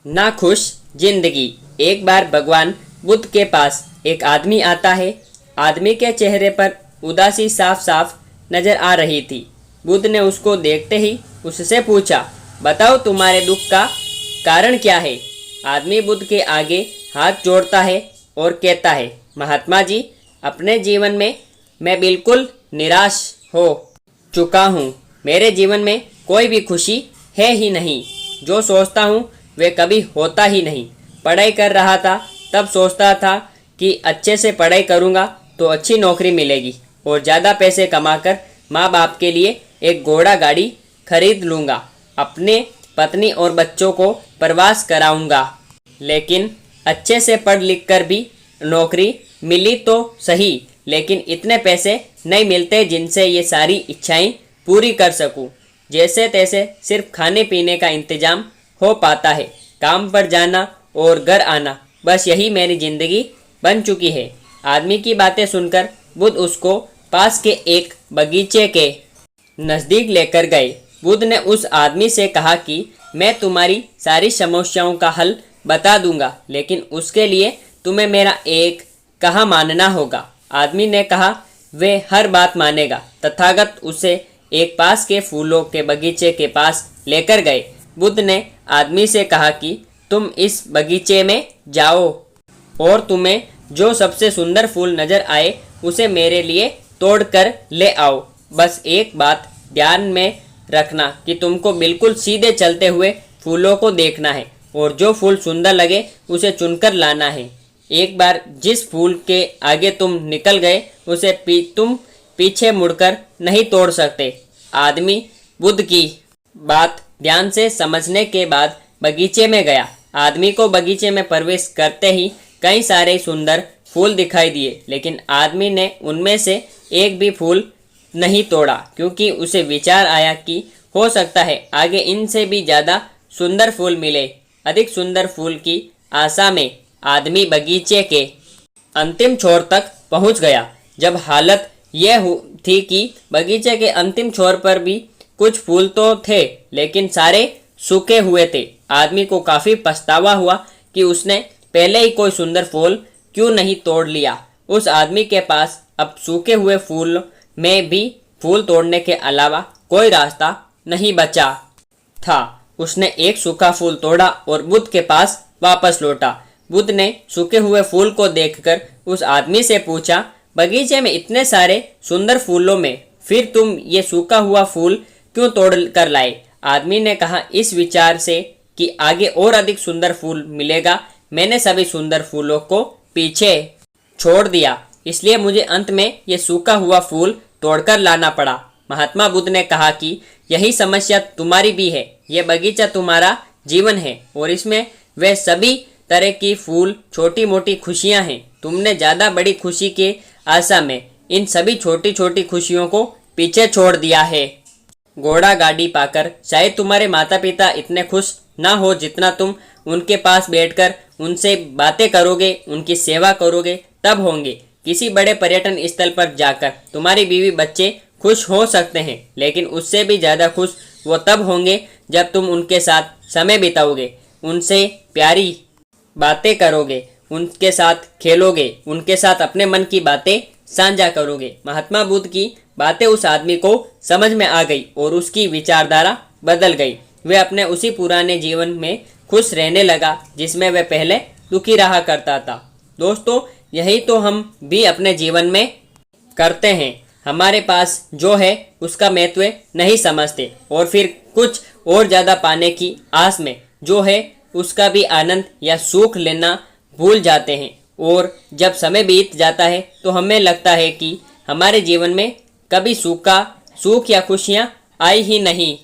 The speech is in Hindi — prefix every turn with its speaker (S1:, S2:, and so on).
S1: नाखुश जिंदगी। एक बार भगवान बुद्ध के पास एक आदमी आता है। आदमी के चेहरे पर उदासी साफ साफ नजर आ रही थी। बुद्ध ने उसको देखते ही उससे पूछा, बताओ तुम्हारे दुख का कारण क्या है। आदमी बुद्ध के आगे हाथ जोड़ता है और कहता है, महात्मा जी, अपने जीवन में मैं बिल्कुल निराश हो चुका हूँ। मेरे जीवन में कोई भी खुशी है ही नहीं। जो सोचता हूँ वे कभी होता ही नहीं। पढ़ाई कर रहा था तब सोचता था कि अच्छे से पढ़ाई करूँगा तो अच्छी नौकरी मिलेगी और ज़्यादा पैसे कमाकर माँ बाप के लिए एक घोड़ा गाड़ी खरीद लूँगा। अपने पत्नी और बच्चों को प्रवास कराऊँगा। लेकिन अच्छे से पढ़ लिख कर भी नौकरी मिली तो सही, लेकिन इतने पैसे नहीं मिलते जिनसे ये सारी इच्छाएं पूरी कर सकूं। जैसे तैसे सिर्फ खाने पीने का इंतजाम हो पाता है। काम पर जाना और घर आना, बस यही मेरी जिंदगी बन चुकी है। आदमी की बातें सुनकर बुद्ध उसको पास के एक बगीचे के नज़दीक लेकर गए। बुद्ध ने उस आदमी से कहा कि मैं तुम्हारी सारी समस्याओं का हल बता दूंगा, लेकिन उसके लिए तुम्हें मेरा एक कहा मानना होगा। आदमी ने कहा वे हर बात मानेगा। तथागत उसे एक पास के फूलों के बगीचे के पास लेकर गए। बुद्ध ने आदमी से कहा कि तुम इस बगीचे में जाओ और तुम्हें जो सबसे सुंदर फूल नजर आए उसे मेरे लिए तोड़कर ले आओ। बस एक बात ध्यान में रखना कि तुमको बिल्कुल सीधे चलते हुए फूलों को देखना है और जो फूल सुंदर लगे उसे चुनकर लाना है। एक बार जिस फूल के आगे तुम निकल गए उसे तुम पीछे मुड़कर नहीं तोड़ सकते। आदमी बुद्ध की बात ध्यान से समझने के बाद बगीचे में गया। आदमी को बगीचे में प्रवेश करते ही कई सारे सुंदर फूल दिखाई दिए, लेकिन आदमी ने उनमें से एक भी फूल नहीं तोड़ा, क्योंकि उसे विचार आया कि हो सकता है आगे इनसे भी ज़्यादा सुंदर फूल मिले। अधिक सुंदर फूल की आशा में आदमी बगीचे के अंतिम छोर तक पहुंच गया। जब हालत यह थी कि बगीचे के अंतिम छोर पर भी कुछ फूल तो थे, लेकिन सारे सूखे हुए थे। आदमी को काफ़ी पछतावा हुआ कि उसने पहले ही कोई सुंदर फूल क्यों नहीं तोड़ लिया। उस आदमी के पास अब सूखे हुए फूल में भी फूल तोड़ने के अलावा कोई रास्ता नहीं बचा था। उसने एक सूखा फूल तोड़ा और बुद्ध के पास वापस लौटा। बुद्ध ने सूखे हुए फूल को देखकर उस आदमी से पूछा, बगीचे में इतने सारे सुंदर फूलों में फिर तुम ये सूखा हुआ फूल क्यों तोड़ कर लाए। आदमी ने कहा, इस विचार से कि आगे और अधिक सुंदर फूल मिलेगा, मैंने सभी सुंदर फूलों को पीछे छोड़ दिया, इसलिए मुझे अंत में ये सूखा हुआ फूल तोड़कर लाना पड़ा। महात्मा बुद्ध ने कहा कि यही समस्या तुम्हारी भी है। यह बगीचा तुम्हारा जीवन है और इसमें वे सभी तरह की फूल छोटी मोटी खुशियां हैं। तुमने ज़्यादा बड़ी खुशी के आशा में इन सभी छोटी छोटी खुशियों को पीछे छोड़ दिया है। घोड़ा गाड़ी पाकर शायद तुम्हारे माता पिता इतने खुश ना हो जितना तुम उनके पास बैठकर उनसे बातें करोगे, उनकी सेवा करोगे तब होंगे। किसी बड़े पर्यटन स्थल पर जाकर तुम्हारी बीवी बच्चे खुश हो सकते हैं, लेकिन उससे भी ज़्यादा खुश वो तब होंगे जब तुम उनके साथ समय बिताओगे, उनसे प्यारी बातें करोगे, उनके साथ खेलोगे, उनके साथ अपने मन की बातें साझा करोगे। महात्मा बुद्ध की बातें उस आदमी को समझ में आ गई और उसकी विचारधारा बदल गई। वह अपने उसी पुराने जीवन में खुश रहने लगा जिसमें वह पहले दुखी रहा करता था। दोस्तों, यही तो हम भी अपने जीवन में करते हैं। हमारे पास जो है उसका महत्व नहीं समझते और फिर कुछ और ज़्यादा पाने की आस में जो है उसका भी आनंद या सुख लेना भूल जाते हैं। और जब समय बीत जाता है तो हमें लगता है कि हमारे जीवन में कभी सुख या खुशियाँ आई ही नहीं।